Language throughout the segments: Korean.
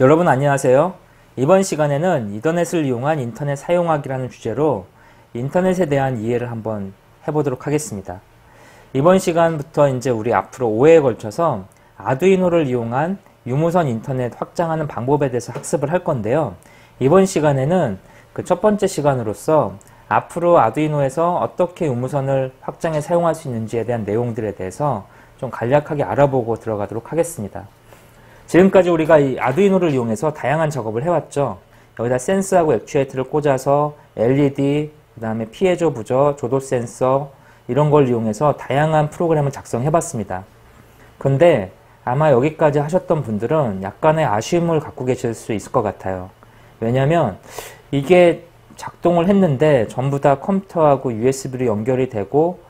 여러분 안녕하세요. 이번 시간에는 이더넷을 이용한 인터넷 사용하기라는 주제로 인터넷에 대한 이해를 한번 해보도록 하겠습니다. 이번 시간부터 이제 우리 앞으로 5회에 걸쳐서 아두이노를 이용한 유무선 인터넷 확장하는 방법에 대해서 학습을 할 건데요. 이번 시간에는 그 첫 번째 시간으로서 앞으로 아두이노에서 어떻게 유무선을 확장해 사용할 수 있는지에 대한 내용들에 대해서 좀 간략하게 알아보고 들어가도록 하겠습니다. 지금까지 우리가 이 아두이노를 이용해서 다양한 작업을 해왔죠. 여기다 센서하고 액추에이터를 꽂아서 LED, 그 다음에 피에조 부저, 조도 센서 이런 걸 이용해서 다양한 프로그램을 작성해봤습니다. 근데 아마 여기까지 하셨던 분들은 약간의 아쉬움을 갖고 계실 수 있을 것 같아요. 왜냐면 이게 작동을 했는데 전부 다 컴퓨터하고 USB로 연결이 되고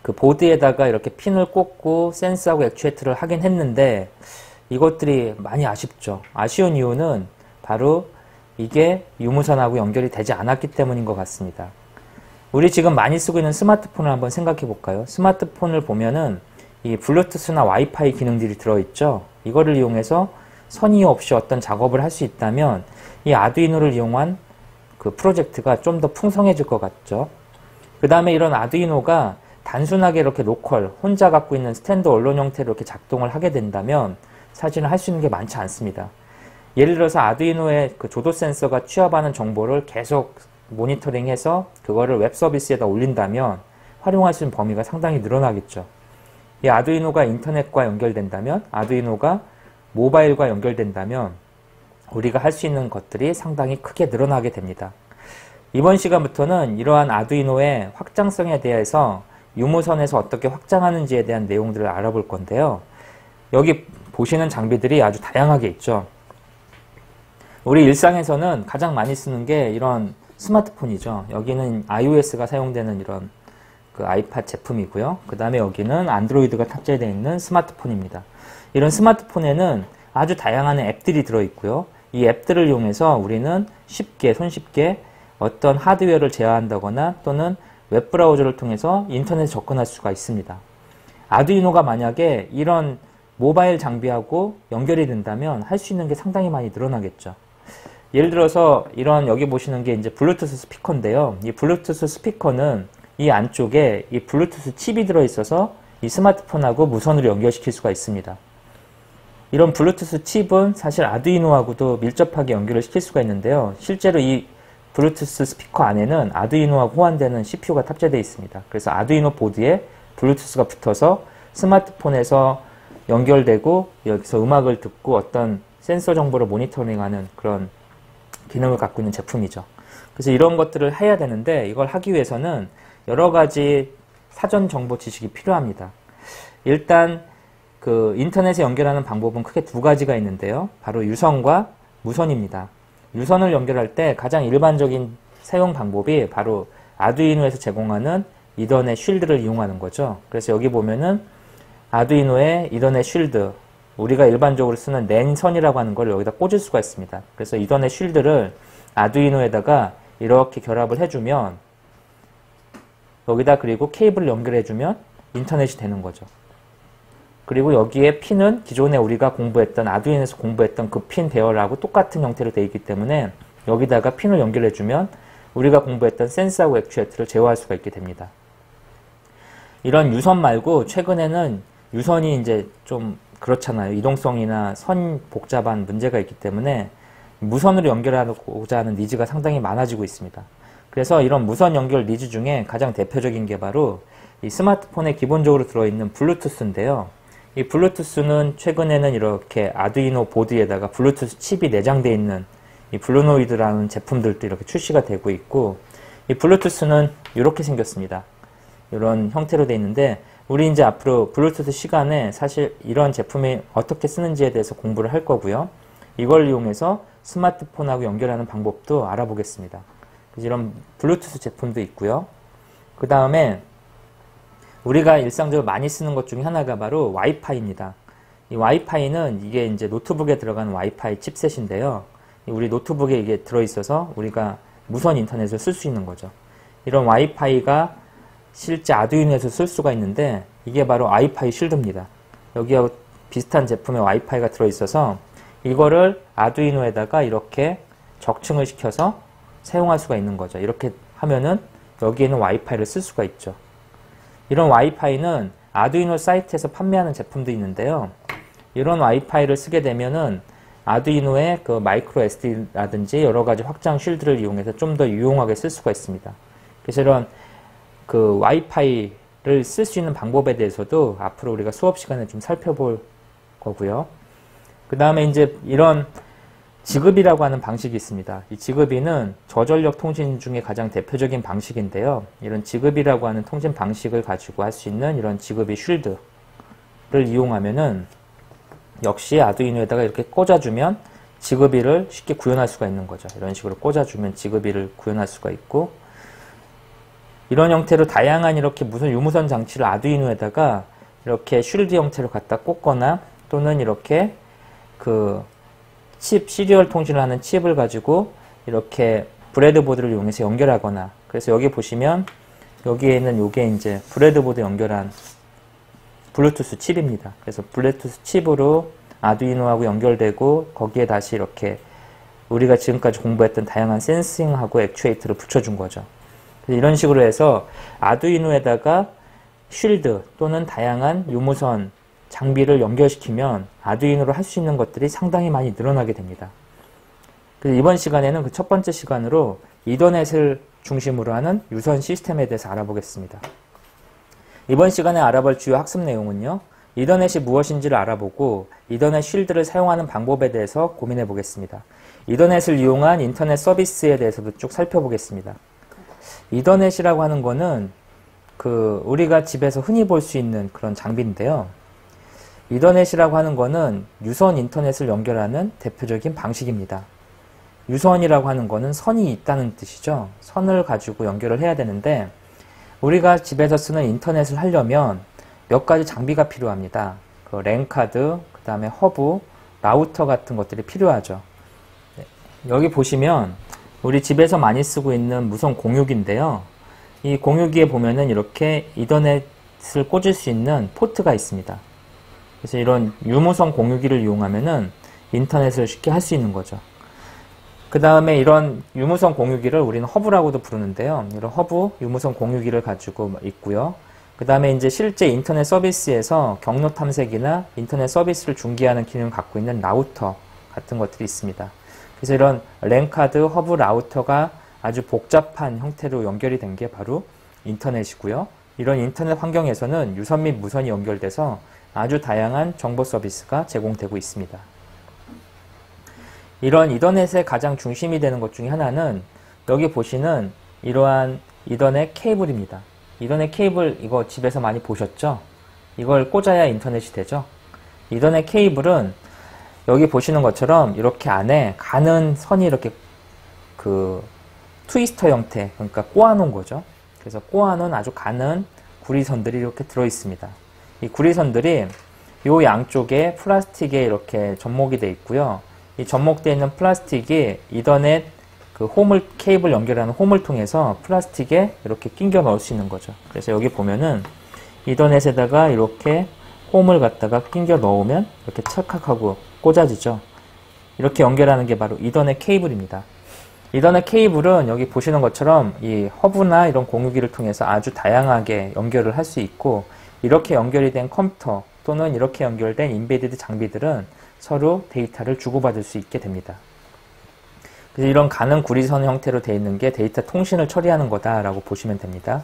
그 보드에다가 이렇게 핀을 꽂고 센서하고 액추에이터를 하긴 했는데 이것들이 많이 아쉽죠. 아쉬운 이유는 바로 이게 유무선하고 연결이 되지 않았기 때문인 것 같습니다. 우리 지금 많이 쓰고 있는 스마트폰을 한번 생각해 볼까요? 스마트폰을 보면은 이 블루투스나 와이파이 기능들이 들어있죠. 이거를 이용해서 선이 없이 어떤 작업을 할 수 있다면 이 아두이노를 이용한 그 프로젝트가 좀 더 풍성해질 것 같죠. 그 다음에 이런 아두이노가 단순하게 이렇게 로컬, 혼자 갖고 있는 스탠드 언론 형태로 이렇게 작동을 하게 된다면 사실은 할 수 있는 게 많지 않습니다. 예를 들어서 아두이노의 그 조도 센서가 취합하는 정보를 계속 모니터링해서 그거를 웹 서비스에다 올린다면 활용할 수 있는 범위가 상당히 늘어나겠죠. 이 아두이노가 인터넷과 연결된다면, 아두이노가 모바일과 연결된다면 우리가 할 수 있는 것들이 상당히 크게 늘어나게 됩니다. 이번 시간부터는 이러한 아두이노의 확장성에 대해서 유무선에서 어떻게 확장하는지에 대한 내용들을 알아볼 건데요. 여기 보시는 장비들이 아주 다양하게 있죠. 우리 일상에서는 가장 많이 쓰는 게 이런 스마트폰이죠. 여기는 iOS가 사용되는 이런 그 아이팟 제품이고요. 그 다음에 여기는 안드로이드가 탑재되어 있는 스마트폰입니다. 이런 스마트폰에는 아주 다양한 앱들이 들어있고요. 이 앱들을 이용해서 우리는 손쉽게 어떤 하드웨어를 제어한다거나 또는 웹브라우저를 통해서 인터넷에 접근할 수가 있습니다. 아두이노가 만약에 이런 모바일 장비하고 연결이 된다면 할 수 있는 게 상당히 많이 늘어나겠죠. 예를 들어서 이런 여기 보시는 게 이제 블루투스 스피커인데요. 이 블루투스 스피커는 이 안쪽에 이 블루투스 칩이 들어있어서 이 스마트폰하고 무선으로 연결시킬 수가 있습니다. 이런 블루투스 칩은 사실 아두이노하고도 밀접하게 연결을 시킬 수가 있는데요. 실제로 이 블루투스 스피커 안에는 아두이노하고 호환되는 CPU가 탑재되어 있습니다. 그래서 아두이노 보드에 블루투스가 붙어서 스마트폰에서 연결되고 여기서 음악을 듣고 어떤 센서 정보를 모니터링하는 그런 기능을 갖고 있는 제품이죠. 그래서 이런 것들을 해야 되는데 이걸 하기 위해서는 여러 가지 사전 정보 지식이 필요합니다. 일단 그 인터넷에 연결하는 방법은 크게 두 가지가 있는데요. 바로 유선과 무선입니다. 유선을 연결할 때 가장 일반적인 사용 방법이 바로 아두이노에서 제공하는 이더넷 쉴드를 이용하는 거죠. 그래서 여기 보면은 아두이노의 이더넷 쉴드, 우리가 일반적으로 쓰는 랜선이라고 하는 걸 여기다 꽂을 수가 있습니다. 그래서 이더넷 쉴드를 아두이노에다가 이렇게 결합을 해주면 여기다 그리고 케이블을 연결해주면 인터넷이 되는 거죠. 그리고 여기에 핀은 기존에 우리가 공부했던 아두이노에서 공부했던 그 핀 배열하고 똑같은 형태로 되어 있기 때문에 여기다가 핀을 연결해주면 우리가 공부했던 센서하고 액추에이터를 제어할 수가 있게 됩니다. 이런 유선 말고 최근에는 유선이 이제 좀 그렇잖아요. 이동성이나 선 복잡한 문제가 있기 때문에 무선으로 연결하고자 하는 니즈가 상당히 많아지고 있습니다. 그래서 이런 무선 연결 니즈 중에 가장 대표적인 게 바로 이 스마트폰에 기본적으로 들어있는 블루투스인데요. 이 블루투스는 최근에는 이렇게 아두이노 보드에다가 블루투스 칩이 내장되어 있는 이 블루노이드라는 제품들도 이렇게 출시가 되고 있고, 이 블루투스는 이렇게 생겼습니다. 이런 형태로 되어 있는데 우리 이제 앞으로 블루투스 시간에 사실 이런 제품이 어떻게 쓰는지에 대해서 공부를 할 거고요. 이걸 이용해서 스마트폰하고 연결하는 방법도 알아보겠습니다. 그래서 이런 블루투스 제품도 있고요. 그 다음에 우리가 일상적으로 많이 쓰는 것 중에 하나가 바로 와이파이입니다. 이 와이파이는 이게 이제 노트북에 들어가는 와이파이 칩셋인데요. 우리 노트북에 이게 들어있어서 우리가 무선 인터넷을 쓸 수 있는 거죠. 이런 와이파이가 실제 아두이노에서 쓸 수가 있는데 이게 바로 아이파이 쉴드입니다. 여기하고 비슷한 제품의 와이파이가 들어있어서 이거를 아두이노에다가 이렇게 적층을 시켜서 사용할 수가 있는 거죠. 이렇게 하면은 여기에는 와이파이를 쓸 수가 있죠. 이런 와이파이는 아두이노 사이트에서 판매하는 제품도 있는데요. 이런 와이파이를 쓰게 되면은 아두이노의 그 마이크로 SD라든지 여러 가지 확장 쉴드를 이용해서 좀 더 유용하게 쓸 수가 있습니다. 그래서 이런 그 와이파이를 쓸 수 있는 방법에 대해서도 앞으로 우리가 수업 시간에 좀 살펴볼 거고요. 그 다음에 이제 이런 지급이라고 하는 방식이 있습니다. 이 지급이는 저전력 통신 중에 가장 대표적인 방식인데요. 이런 지급이라고 하는 통신 방식을 가지고 할 수 있는 이런 지급이 쉴드를 이용하면은 역시 아두이노에다가 이렇게 꽂아주면 지급이를 쉽게 구현할 수가 있는 거죠. 이런 식으로 꽂아주면 지급이를 구현할 수가 있고, 이런 형태로 다양한 이렇게 무슨 유무선 장치를 아두이노에다가 이렇게 쉴드 형태로 갖다 꽂거나 또는 이렇게 그 칩, 시리얼 통신을 하는 칩을 가지고 이렇게 브레드보드를 이용해서 연결하거나, 그래서 여기 보시면 여기에는 요게 이제 브레드보드 연결한 블루투스 칩입니다. 그래서 블루투스 칩으로 아두이노하고 연결되고 거기에 다시 이렇게 우리가 지금까지 공부했던 다양한 센싱하고 액추에이터를 붙여준 거죠. 그래서 이런 식으로 해서 아두이노에다가 쉴드 또는 다양한 유무선 장비를 연결시키면 아두이노로 할 수 있는 것들이 상당히 많이 늘어나게 됩니다. 그래서 이번 시간에는 그 첫 번째 시간으로 이더넷을 중심으로 하는 유선 시스템에 대해서 알아보겠습니다. 이번 시간에 알아볼 주요 학습 내용은요, 이더넷이 무엇인지를 알아보고 이더넷 쉴드를 사용하는 방법에 대해서 고민해 보겠습니다. 이더넷을 이용한 인터넷 서비스에 대해서도 쭉 살펴보겠습니다. 이더넷이라고 하는 거는 우리가 집에서 흔히 볼 수 있는 그런 장비인데요. 이더넷이라고 하는 거는 유선 인터넷을 연결하는 대표적인 방식입니다. 유선이라고 하는 거는 선이 있다는 뜻이죠. 선을 가지고 연결을 해야 되는데 우리가 집에서 쓰는 인터넷을 하려면 몇 가지 장비가 필요합니다. 그 랜카드, 그 다음에 허브, 라우터 같은 것들이 필요하죠. 여기 보시면 우리 집에서 많이 쓰고 있는 무선 공유기인데요. 이 공유기에 보면은 이렇게 이더넷을 꽂을 수 있는 포트가 있습니다. 그래서 이런 유무선 공유기를 이용하면은 인터넷을 쉽게 할 수 있는 거죠. 그 다음에 이런 유무선 공유기를 우리는 허브라고도 부르는데요. 이런 허브 유무선 공유기를 가지고 있고요. 그 다음에 이제 실제 인터넷 서비스에서 경로 탐색이나 인터넷 서비스를 중개하는 기능을 갖고 있는 라우터 같은 것들이 있습니다. 그래서 이런 랜카드, 허브, 라우터가 아주 복잡한 형태로 연결이 된 게 바로 인터넷이고요. 이런 인터넷 환경에서는 유선 및 무선이 연결돼서 아주 다양한 정보 서비스가 제공되고 있습니다. 이런 이더넷의 가장 중심이 되는 것 중에 하나는 여기 보시는 이러한 이더넷 케이블입니다. 이더넷 케이블 이거 집에서 많이 보셨죠? 이걸 꽂아야 인터넷이 되죠? 이더넷 케이블은 여기 보시는 것처럼 이렇게 안에 가는 선이 이렇게 트위스터 형태, 그러니까 꼬아놓은 거죠. 그래서 꼬아놓은 아주 가는 구리선들이 이렇게 들어있습니다. 이 구리선들이 요 양쪽에 플라스틱에 이렇게 접목이 되어 있고요. 이 접목되어 있는 플라스틱이 이더넷 케이블 연결하는 홈을 통해서 플라스틱에 이렇게 끼겨 넣을 수 있는 거죠. 그래서 여기 보면은 이더넷에다가 이렇게 홈을 갖다가 끼겨 넣으면 이렇게 찰칵하고 꽂아지죠. 이렇게 연결하는 게 바로 이더넷 케이블입니다. 이더넷 케이블은 여기 보시는 것처럼 이 허브나 이런 공유기를 통해서 아주 다양하게 연결을 할 수 있고, 이렇게 연결이 된 컴퓨터 또는 이렇게 연결된 인베디드 장비들은 서로 데이터를 주고받을 수 있게 됩니다. 그래서 이런 가는 구리선 형태로 되어 있는 게 데이터 통신을 처리하는 거다라고 보시면 됩니다.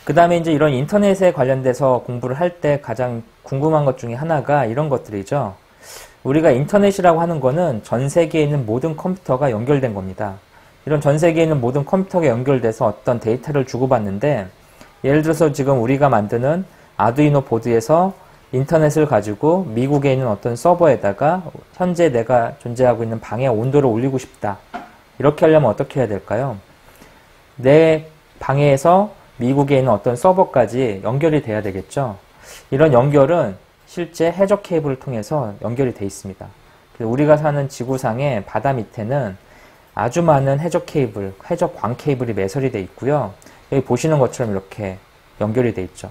그 다음에 이제 이런 인터넷에 관련돼서 공부를 할 때 가장 궁금한 것 중에 하나가 이런 것들이죠. 우리가 인터넷이라고 하는 거는 전 세계에 있는 모든 컴퓨터가 연결된 겁니다. 이런 전 세계에 있는 모든 컴퓨터가 연결돼서 어떤 데이터를 주고받는데, 예를 들어서 지금 우리가 만드는 아두이노 보드에서 인터넷을 가지고 미국에 있는 어떤 서버에다가 현재 내가 존재하고 있는 방의 온도를 올리고 싶다. 이렇게 하려면 어떻게 해야 될까요? 내 방에서 미국에 있는 어떤 서버까지 연결이 돼야 되겠죠. 이런 연결은 실제 해적 케이블을 통해서 연결이 되어 있습니다. 우리가 사는 지구상의 바다 밑에는 아주 많은 해적 케이블, 해적 광 케이블이 매설이 되어 있고요. 여기 보시는 것처럼 이렇게 연결이 되어 있죠.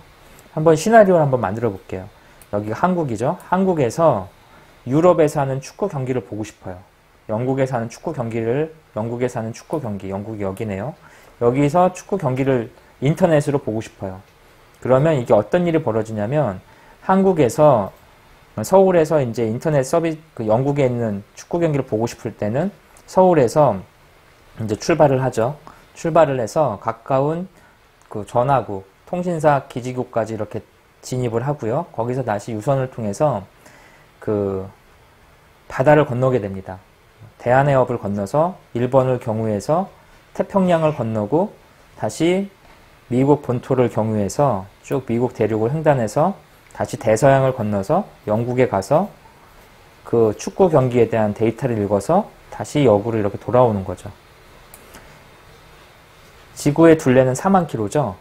한번 시나리오를 한번 만들어 볼게요. 여기가 한국이죠. 한국에서 유럽에서 하는 축구 경기를 보고 싶어요. 영국에서 하는 축구 경기를, 영국에서 하는 축구 경기, 영국이 여기네요. 여기서 축구 경기를 인터넷으로 보고 싶어요. 그러면 이게 어떤 일이 벌어지냐면, 한국에서, 서울에서 이제 인터넷 서비스, 그 영국에 있는 축구 경기를 보고 싶을 때는 서울에서 이제 출발을 하죠. 출발을 해서 가까운 그 전화국, 통신사 기지국까지 이렇게 진입을 하고요. 거기서 다시 유선을 통해서 그 바다를 건너게 됩니다. 대한해협을 건너서 일본을 경유해서 태평양을 건너고 다시 미국 본토를 경유해서 쭉 미국 대륙을 횡단해서 다시 대서양을 건너서 영국에 가서 그 축구 경기에 대한 데이터를 읽어서 다시 역으로 이렇게 돌아오는 거죠. 지구의 둘레는 4만 킬로죠.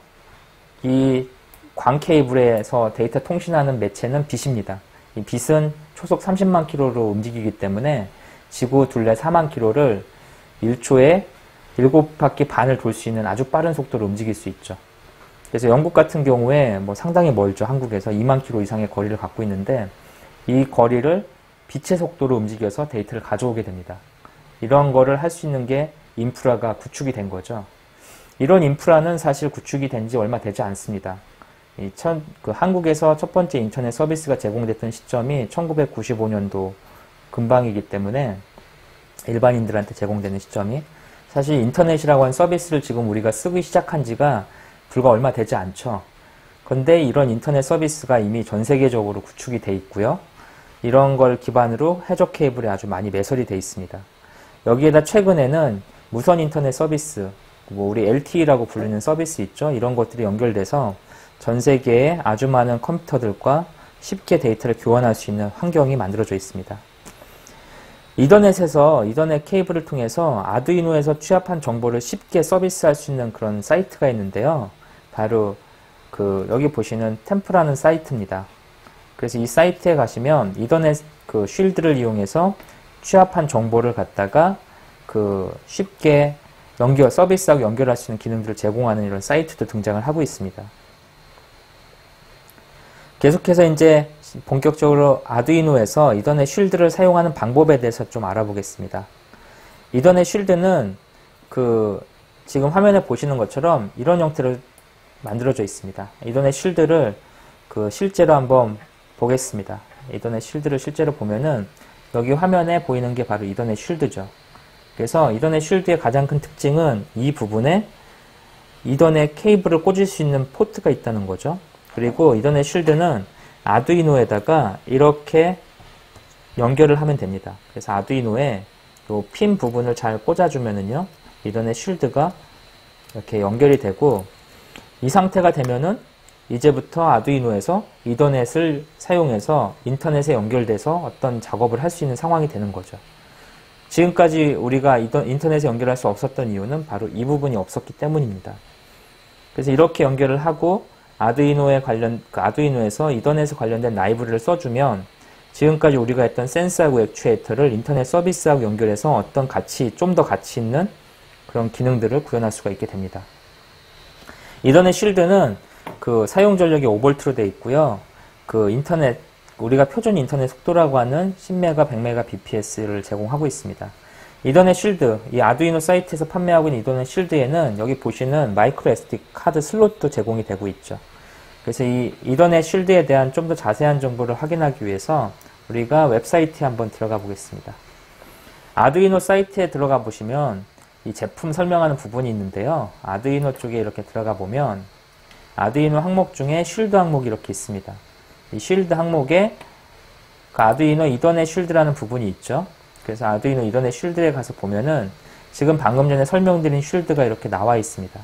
이 광 케이블에서 데이터 통신하는 매체는 빛입니다. 이 빛은 초속 30만 킬로로 움직이기 때문에 지구 둘레 4만 킬로를 1초에 7바퀴 반을 돌 수 있는 아주 빠른 속도로 움직일 수 있죠. 그래서 영국 같은 경우에 뭐 상당히 멀죠. 한국에서 2만 킬로 이상의 거리를 갖고 있는데 이 거리를 빛의 속도로 움직여서 데이터를 가져오게 됩니다. 이런 거를 할 수 있는 게 인프라가 구축이 된 거죠. 이런 인프라는 사실 구축이 된 지 얼마 되지 않습니다. 한국에서 첫 번째 인터넷 서비스가 제공됐던 시점이 1995년도 근방이기 때문에 일반인들한테 제공되는 시점이 사실 인터넷이라고 하는 서비스를 지금 우리가 쓰기 시작한 지가 불과 얼마 되지 않죠. 그런데 이런 인터넷 서비스가 이미 전 세계적으로 구축이 돼 있고요. 이런 걸 기반으로 해저 케이블에 아주 많이 매설이 돼 있습니다. 여기에다 최근에는 무선 인터넷 서비스, 뭐 우리 LTE라고 불리는 서비스 있죠. 이런 것들이 연결돼서 전 세계에 아주 많은 컴퓨터들과 쉽게 데이터를 교환할 수 있는 환경이 만들어져 있습니다. 이더넷 케이블을 통해서 아두이노에서 취합한 정보를 쉽게 서비스할 수 있는 그런 사이트가 있는데요. 바로 여기 보시는 템프라는 사이트입니다. 그래서 이 사이트에 가시면 이더넷 쉴드를 이용해서 취합한 정보를 갖다가 쉽게 서비스하고 연결할 수 있는 기능들을 제공하는 이런 사이트도 등장을 하고 있습니다. 계속해서 이제 본격적으로 아두이노에서 이더넷 쉴드를 사용하는 방법에 대해서 좀 알아보겠습니다. 이더넷 쉴드는 지금 화면에 보시는 것처럼 이런 형태로 만들어져 있습니다. 이더넷 쉴드를 실제로 한번 보겠습니다. 이더넷 쉴드를 실제로 보면은 여기 화면에 보이는 게 바로 이더넷 쉴드죠. 그래서 이더넷 쉴드의 가장 큰 특징은 이 부분에 이더넷 케이블을 꽂을 수 있는 포트가 있다는 거죠. 그리고 이더넷 쉴드는 아두이노에다가 이렇게 연결을 하면 됩니다. 그래서 아두이노에 이 핀 부분을 잘 꽂아주면은요, 이더넷 쉴드가 이렇게 연결이 되고, 이 상태가 되면은 이제부터 아두이노에서 이더넷을 사용해서 인터넷에 연결돼서 어떤 작업을 할 수 있는 상황이 되는 거죠. 지금까지 우리가 인터넷에 연결할 수 없었던 이유는 바로 이 부분이 없었기 때문입니다. 그래서 이렇게 연결을 하고 아두이노에서 이더넷에 관련된 라이브러리를 써주면 지금까지 우리가 했던 센서하고 액추에이터를 인터넷 서비스하고 연결해서 어떤 좀 더 가치 있는 그런 기능들을 구현할 수가 있게 됩니다. 이더넷 쉴드는 사용 전력이 5V로 되어 있고요. 우리가 표준 인터넷 속도라고 하는 10메가, 100메가 bps를 제공하고 있습니다. 이더넷 쉴드, 이 아두이노 사이트에서 판매하고 있는 이더넷 쉴드에는 여기 보시는 마이크로 SD 카드 슬롯도 제공이 되고 있죠. 그래서 이 이더넷 쉴드에 대한 좀 더 자세한 정보를 확인하기 위해서 우리가 웹사이트에 한번 들어가 보겠습니다. 아두이노 사이트에 들어가 보시면 이 제품 설명하는 부분이 있는데요. 아두이노 쪽에 이렇게 들어가 보면 아두이노 항목 중에 쉴드 항목이 이렇게 있습니다. 이 쉴드 항목에 아두이노 이더넷 쉴드라는 부분이 있죠. 그래서 아두이노 이더넷 쉴드에 가서 보면은 지금 방금 전에 설명드린 쉴드가 이렇게 나와 있습니다.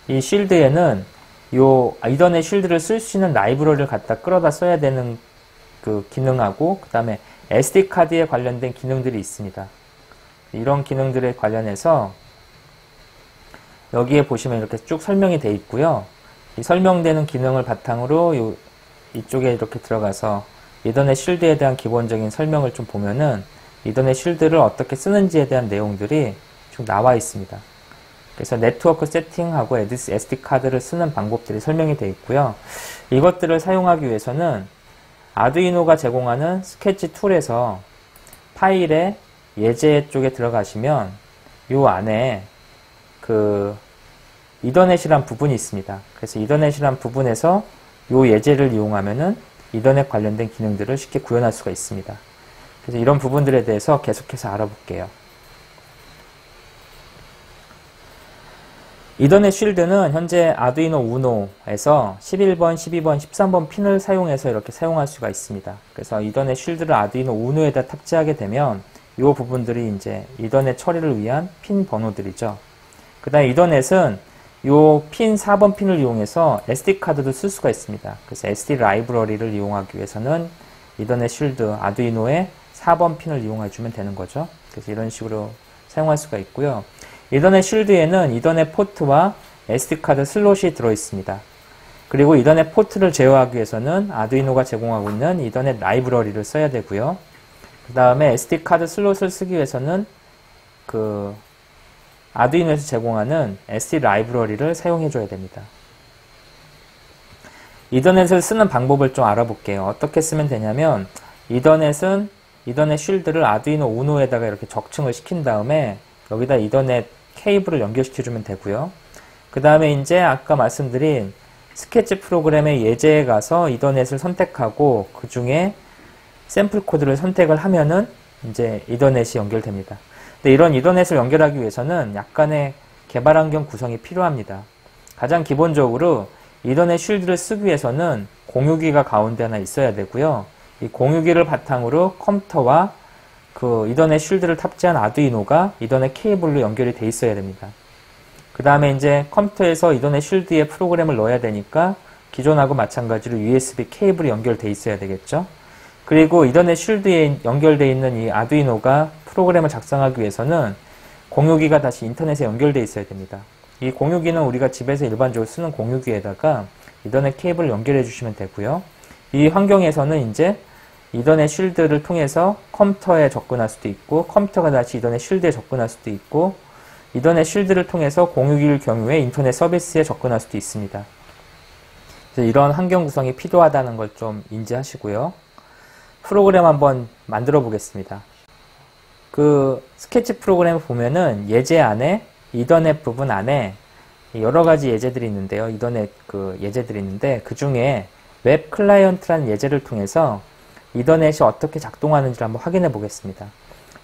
이 쉴드에는 이더넷 쉴드를 쓸 수 있는 라이브러리를 갖다 끌어다 써야 되는 기능하고, 그 다음에 SD카드에 관련된 기능들이 있습니다. 이런 기능들에 관련해서 여기에 보시면 이렇게 쭉 설명이 되어 있고요. 이 설명되는 기능을 바탕으로 이쪽에 이렇게 들어가서 이더넷 쉴드에 대한 기본적인 설명을 좀 보면은 이더넷 쉴드를 어떻게 쓰는지에 대한 내용들이 쭉 나와 있습니다. 그래서 네트워크 세팅하고 SD카드를 쓰는 방법들이 설명이 되어 있고요. 이것들을 사용하기 위해서는 아두이노가 제공하는 스케치 툴에서 파일의 예제 쪽에 들어가시면 요 안에 그 이더넷이란 부분이 있습니다. 그래서 이더넷이란 부분에서 요 예제를 이용하면은 이더넷 관련된 기능들을 쉽게 구현할 수가 있습니다. 그래서 이런 부분들에 대해서 계속해서 알아볼게요. 이더넷 쉴드는 현재 아두이노 우노에서 11번, 12번, 13번 핀을 사용해서 이렇게 사용할 수가 있습니다. 그래서 이더넷 쉴드를 아두이노 우노에다 탑재하게 되면 이 부분들이 이제 이더넷 처리를 위한 핀 번호들이죠. 그 다음에 이더넷은 요 핀 4번 핀을 이용해서 SD카드도 쓸 수가 있습니다. 그래서 SD 라이브러리를 이용하기 위해서는 이더넷 쉴드 아두이노의 4번 핀을 이용해 주면 되는 거죠. 그래서 이런 식으로 사용할 수가 있고요. 이더넷 쉴드에는 이더넷 포트와 SD카드 슬롯이 들어있습니다. 그리고 이더넷 포트를 제어하기 위해서는 아두이노가 제공하고 있는 이더넷 라이브러리를 써야 되고요. 그 다음에 SD카드 슬롯을 쓰기 위해서는 그 아두이노에서 제공하는 SD 라이브러리를 사용해 줘야 됩니다. 이더넷을 쓰는 방법을 좀 알아볼게요. 어떻게 쓰면 되냐면 이더넷은 이더넷 쉴드를 아두이노 우노에다가 이렇게 적층을 시킨 다음에 여기다 이더넷 케이블을 연결시켜 주면 되고요. 그 다음에 이제 아까 말씀드린 스케치 프로그램의 예제에 가서 이더넷을 선택하고 그 중에 샘플 코드를 선택을 하면은 이제 이더넷이 연결됩니다. 근데 이런 이더넷을 연결하기 위해서는 약간의 개발 환경 구성이 필요합니다. 가장 기본적으로 이더넷 쉴드를 쓰기 위해서는 공유기가 가운데 하나 있어야 되고요. 이 공유기를 바탕으로 컴퓨터와 그 이더넷 쉴드를 탑재한 아두이노가 이더넷 케이블로 연결이 돼 있어야 됩니다. 그 다음에 이제 컴퓨터에서 이더넷 쉴드에 프로그램을 넣어야 되니까 기존하고 마찬가지로 USB 케이블이 연결돼 있어야 되겠죠. 그리고 이더넷 쉴드에 연결되어 있는 이 아두이노가 프로그램을 작성하기 위해서는 공유기가 다시 인터넷에 연결되어 있어야 됩니다. 이 공유기는 우리가 집에서 일반적으로 쓰는 공유기에다가 이더넷 케이블을 연결해 주시면 되고요. 이 환경에서는 이제 이더넷 쉴드를 통해서 컴퓨터에 접근할 수도 있고 컴퓨터가 다시 이더넷 쉴드에 접근할 수도 있고 이더넷 쉴드를 통해서 공유기일 경우에 인터넷 서비스에 접근할 수도 있습니다. 그래서 이런 환경 구성이 필요하다는 걸 좀 인지하시고요. 프로그램 한번 만들어 보겠습니다. 그 스케치 프로그램을 보면은 예제 안에 이더넷 부분 안에 여러 가지 예제들이 있는데요. 이더넷 그 예제들이 있는데 그 중에 웹 클라이언트라는 예제를 통해서 이더넷이 어떻게 작동하는지를 한번 확인해 보겠습니다.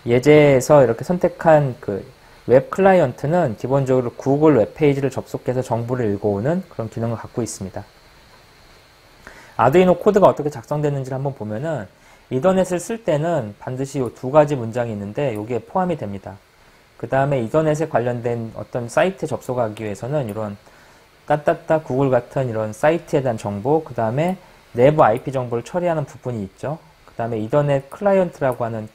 예제에서 이렇게 선택한 그 웹 클라이언트는 기본적으로 구글 웹페이지를 접속해서 정보를 읽어오는 그런 기능을 갖고 있습니다. 아두이노 코드가 어떻게 작성되는지를 한번 보면은 이더넷을 쓸 때는 반드시 이 두 가지 문장이 있는데 여기에 포함이 됩니다. 그 다음에 이더넷에 관련된 어떤 사이트에 접속하기 위해서는 이런 따따따 구글 같은 이런 사이트에 대한 정보, 그 다음에 내부 IP 정보를 처리하는 부분이 있죠. 그 다음에 이더넷 클라이언트라고 하는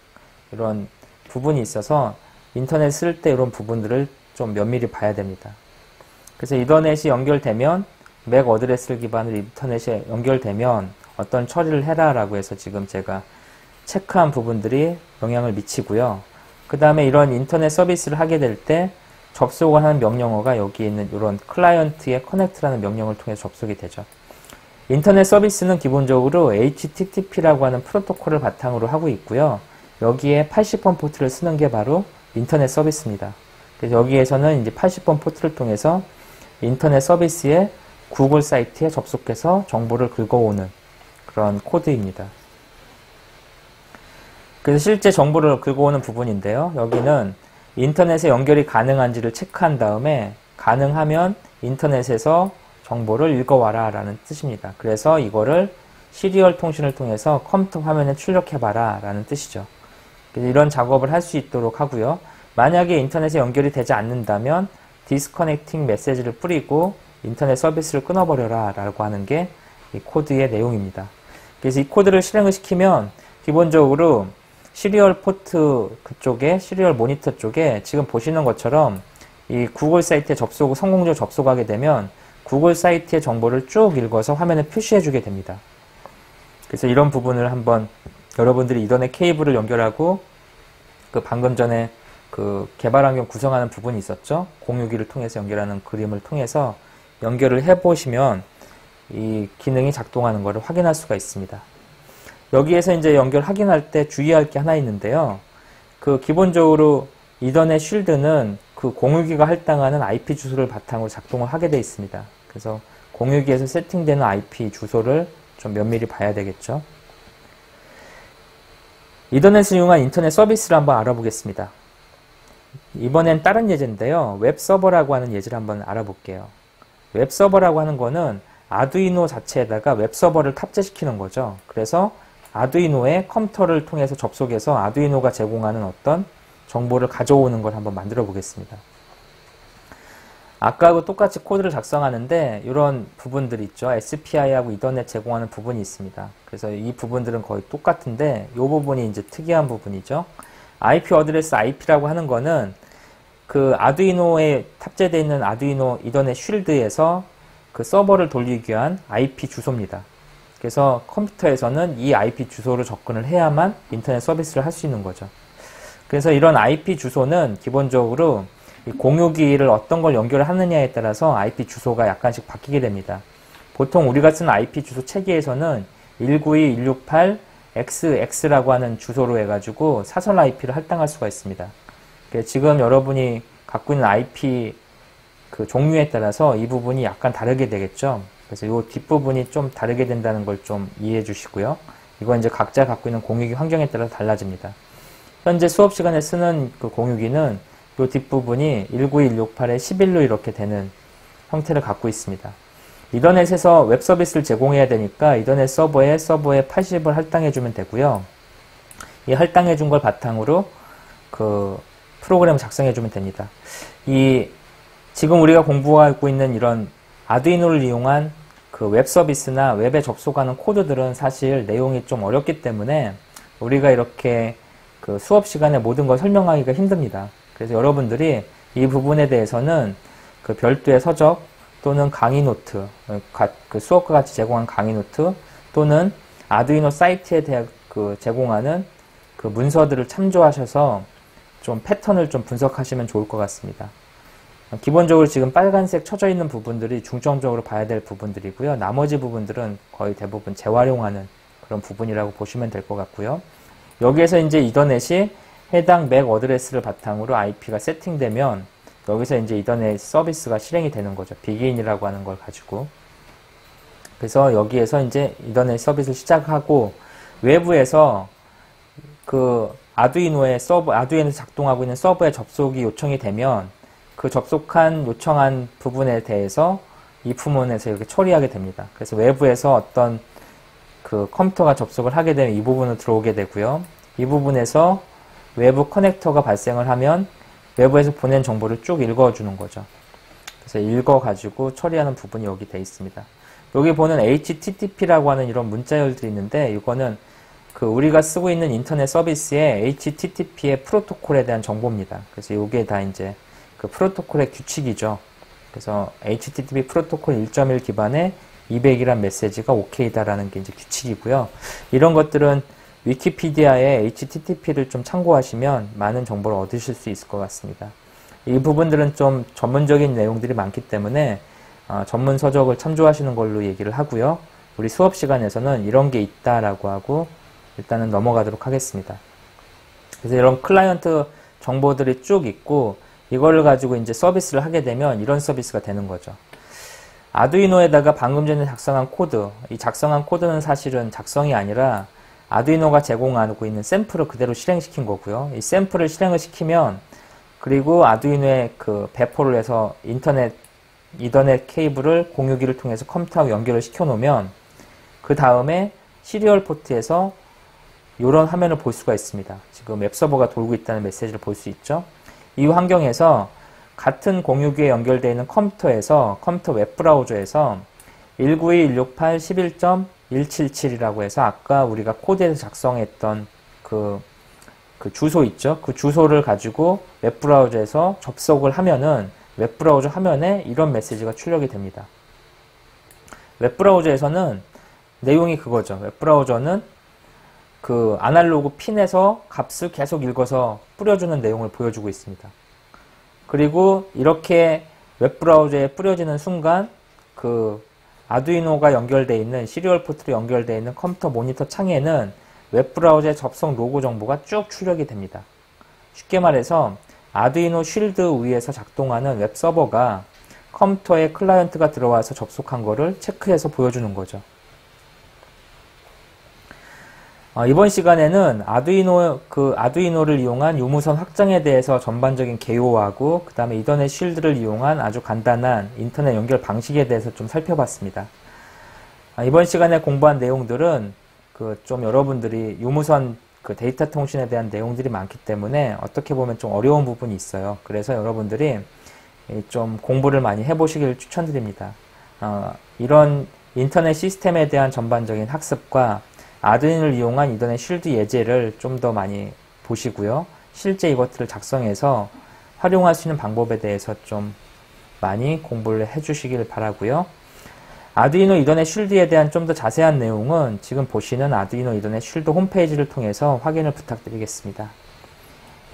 이런 부분이 있어서 인터넷 쓸 때 이런 부분들을 좀 면밀히 봐야 됩니다. 그래서 이더넷이 연결되면 맥 어드레스를 기반으로 인터넷에 연결되면 어떤 처리를 해라 라고 해서 지금 제가 체크한 부분들이 영향을 미치고요. 그 다음에 이런 인터넷 서비스를 하게 될 때 접속을 하는 명령어가 여기 있는 이런 클라이언트의 커넥트라는 명령을 통해서 접속이 되죠. 인터넷 서비스는 기본적으로 HTTP라고 하는 프로토콜을 바탕으로 하고 있고요. 여기에 80번 포트를 쓰는 게 바로 인터넷 서비스입니다. 그래서 여기에서는 이제 80번 포트를 통해서 인터넷 서비스의 구글 사이트에 접속해서 정보를 긁어오는 그런 코드입니다. 그래서 실제 정보를 긁어오는 부분인데요. 여기는 인터넷에 연결이 가능한지를 체크한 다음에 가능하면 인터넷에서 정보를 읽어와라 라는 뜻입니다. 그래서 이거를 시리얼 통신을 통해서 컴퓨터 화면에 출력해봐라 라는 뜻이죠. 이런 작업을 할 수 있도록 하고요. 만약에 인터넷에 연결이 되지 않는다면 디스커넥팅 메시지를 뿌리고 인터넷 서비스를 끊어버려라 라고 하는 게 이 코드의 내용입니다. 그래서 이 코드를 실행을 시키면 기본적으로 시리얼 포트 그쪽에 시리얼 모니터 쪽에 지금 보시는 것처럼 이 구글 사이트에 성공적으로 접속하게 되면 구글 사이트의 정보를 쭉 읽어서 화면에 표시해 주게 됩니다. 그래서 이런 부분을 한번 여러분들이 이더넷 케이블을 연결하고 그 방금 전에 그 개발 환경 구성하는 부분이 있었죠. 공유기를 통해서 연결하는 그림을 통해서 연결을 해 보시면 이 기능이 작동하는 것을 확인할 수가 있습니다. 여기에서 이제 연결 확인할 때 주의할 게 하나 있는데요. 그 기본적으로 이더넷 쉴드는 그 공유기가 할당하는 IP 주소를 바탕으로 작동을 하게 되어 있습니다. 그래서 공유기에서 세팅되는 IP 주소를 좀 면밀히 봐야 되겠죠. 이더넷을 이용한 인터넷 서비스를 한번 알아보겠습니다. 이번엔 다른 예제인데요. 웹서버라고 하는 예제를 한번 알아볼게요. 웹서버라고 하는 거는 아두이노 자체에다가 웹서버를 탑재시키는 거죠. 그래서 아두이노의 컴퓨터를 통해서 접속해서 아두이노가 제공하는 어떤 정보를 가져오는 걸 한번 만들어 보겠습니다. 아까하고 똑같이 코드를 작성하는데 이런 부분들이 있죠. SPI하고 이더넷 제공하는 부분이 있습니다. 그래서 이 부분들은 거의 똑같은데 이 부분이 이제 특이한 부분이죠. IP 어드레스 IP라고 하는 거는 그 아두이노에 탑재되어 있는 아두이노 이더넷 쉴드에서 그 서버를 돌리기 위한 IP 주소입니다. 그래서 컴퓨터에서는 이 IP 주소로 접근을 해야만 인터넷 서비스를 할 수 있는 거죠. 그래서 이런 IP 주소는 기본적으로 이 공유기를 어떤 걸 연결을 하느냐에 따라서 IP 주소가 약간씩 바뀌게 됩니다. 보통 우리가 쓰는 IP 주소 체계에서는 192.168xx라고 하는 주소로 해가지고 사설 IP를 할당할 수가 있습니다. 지금 여러분이 갖고 있는 IP 그 종류에 따라서 이 부분이 약간 다르게 되겠죠. 그래서 이 뒷부분이 좀 다르게 된다는 걸 좀 이해해 주시고요. 이건 이제 각자 갖고 있는 공유기 환경에 따라 달라집니다. 현재 수업 시간에 쓰는 그 공유기는 이 뒷부분이 192.168에 11로 이렇게 되는 형태를 갖고 있습니다. 이더넷에서 웹 서비스를 제공해야 되니까 이더넷 서버에 80을 할당해주면 되고요. 이 할당해준 걸 바탕으로 그 프로그램을 작성해주면 됩니다. 지금 우리가 공부하고 있는 이런 아두이노를 이용한 그 웹 서비스나 웹에 접속하는 코드들은 사실 내용이 좀 어렵기 때문에 우리가 이렇게 그 수업 시간에 모든 걸 설명하기가 힘듭니다. 그래서 여러분들이 이 부분에 대해서는 그 별도의 서적 또는 강의 노트, 그 수업과 같이 제공한 강의 노트 또는 아두이노 사이트에 대해 그 제공하는 그 문서들을 참조하셔서 좀 패턴을 좀 분석하시면 좋을 것 같습니다. 기본적으로 지금 빨간색 쳐져 있는 부분들이 중점적으로 봐야 될 부분들이고요. 나머지 부분들은 거의 대부분 재활용하는 그런 부분이라고 보시면 될 것 같고요. 여기에서 이제 이더넷이 해당 맥 어드레스를 바탕으로 IP가 세팅되면 여기서 이제 이더넷 서비스가 실행이 되는 거죠. 비긴이라고 하는 걸 가지고. 그래서 여기에서 이제 이더넷 서비스를 시작하고 외부에서 그 아두이노에서 작동하고 있는 서버에 접속이 요청이 되면 그 접속한 요청한 부분에 대해서 이 부분에서 이렇게 처리하게 됩니다. 그래서 외부에서 어떤 그 컴퓨터가 접속을 하게 되면 이 부분으로 들어오게 되고요. 이 부분에서 외부 커넥터가 발생을 하면 외부에서 보낸 정보를 쭉 읽어주는 거죠. 그래서 읽어가지고 처리하는 부분이 여기 되어 있습니다. 여기 보는 HTTP라고 하는 이런 문자열들이 있는데 이거는 그 우리가 쓰고 있는 인터넷 서비스의 HTTP의 프로토콜에 대한 정보입니다. 그래서 이게 다 이제 그 프로토콜의 규칙이죠. 그래서 HTTP 프로토콜 1.1 기반의 200이란 메시지가 OK다라는 게 이제 규칙이고요. 이런 것들은 위키피디아의 HTTP를 좀 참고하시면 많은 정보를 얻으실 수 있을 것 같습니다. 이 부분들은 좀 전문적인 내용들이 많기 때문에 전문 서적을 참조하시는 걸로 얘기를 하고요. 우리 수업 시간에서는 이런 게 있다라고 하고 일단은 넘어가도록 하겠습니다. 그래서 이런 클라이언트 정보들이 쭉 있고 이거를 가지고 이제 서비스를 하게 되면 이런 서비스가 되는 거죠. 아두이노에다가 방금 전에 작성한 코드, 이 작성한 코드는 사실은 작성이 아니라 아두이노가 제공하고 있는 샘플을 그대로 실행시킨 거고요. 이 샘플을 실행을 시키면 그리고 아두이노에 그 배포를 해서 이더넷 케이블을 공유기를 통해서 컴퓨터하고 연결을 시켜 놓으면 그 다음에 시리얼 포트에서 이런 화면을 볼 수가 있습니다. 지금 웹서버가 돌고 있다는 메시지를 볼 수 있죠. 이 환경에서 같은 공유기에 연결되어 있는 컴퓨터 웹브라우저에서 192.168.11.177이라고 해서 아까 우리가 코드에서 작성했던 그 주소 있죠. 그 주소를 가지고 웹브라우저에서 접속을 하면은 웹브라우저 화면에 이런 메시지가 출력이 됩니다. 웹브라우저에서는 내용이 그거죠. 웹브라우저는 그 아날로그 핀에서 값을 계속 읽어서 뿌려주는 내용을 보여주고 있습니다. 그리고 이렇게 웹브라우저에 뿌려지는 순간 그 아두이노가 연결되어 있는 시리얼 포트로 연결되어 있는 컴퓨터 모니터 창에는 웹브라우저의 접속 로고 정보가 쭉 출력이 됩니다. 쉽게 말해서 아두이노 쉴드 위에서 작동하는 웹서버가 컴퓨터에 클라이언트가 들어와서 접속한 거를 체크해서 보여주는 거죠. 이번 시간에는 아두이노를 이용한 유무선 확장에 대해서 전반적인 개요하고 그 다음에 이더넷 쉴드를 이용한 아주 간단한 인터넷 연결 방식에 대해서 좀 살펴봤습니다. 이번 시간에 공부한 내용들은 좀 여러분들이 유무선 데이터 통신에 대한 내용들이 많기 때문에 어떻게 보면 좀 어려운 부분이 있어요. 그래서 여러분들이 좀 공부를 많이 해보시길 추천드립니다. 이런 인터넷 시스템에 대한 전반적인 학습과 아두이노를 이용한 이더넷 쉴드 예제를 좀 더 많이 보시고요. 실제 이것들을 작성해서 활용할 수 있는 방법에 대해서 좀 많이 공부를 해주시길 바라고요. 아두이노 이더넷 쉴드에 대한 좀 더 자세한 내용은 지금 보시는 아두이노 이더넷 쉴드 홈페이지를 통해서 확인을 부탁드리겠습니다.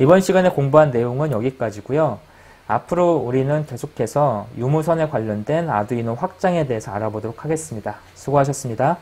이번 시간에 공부한 내용은 여기까지고요. 앞으로 우리는 계속해서 유무선에 관련된 아두이노 확장에 대해서 알아보도록 하겠습니다. 수고하셨습니다.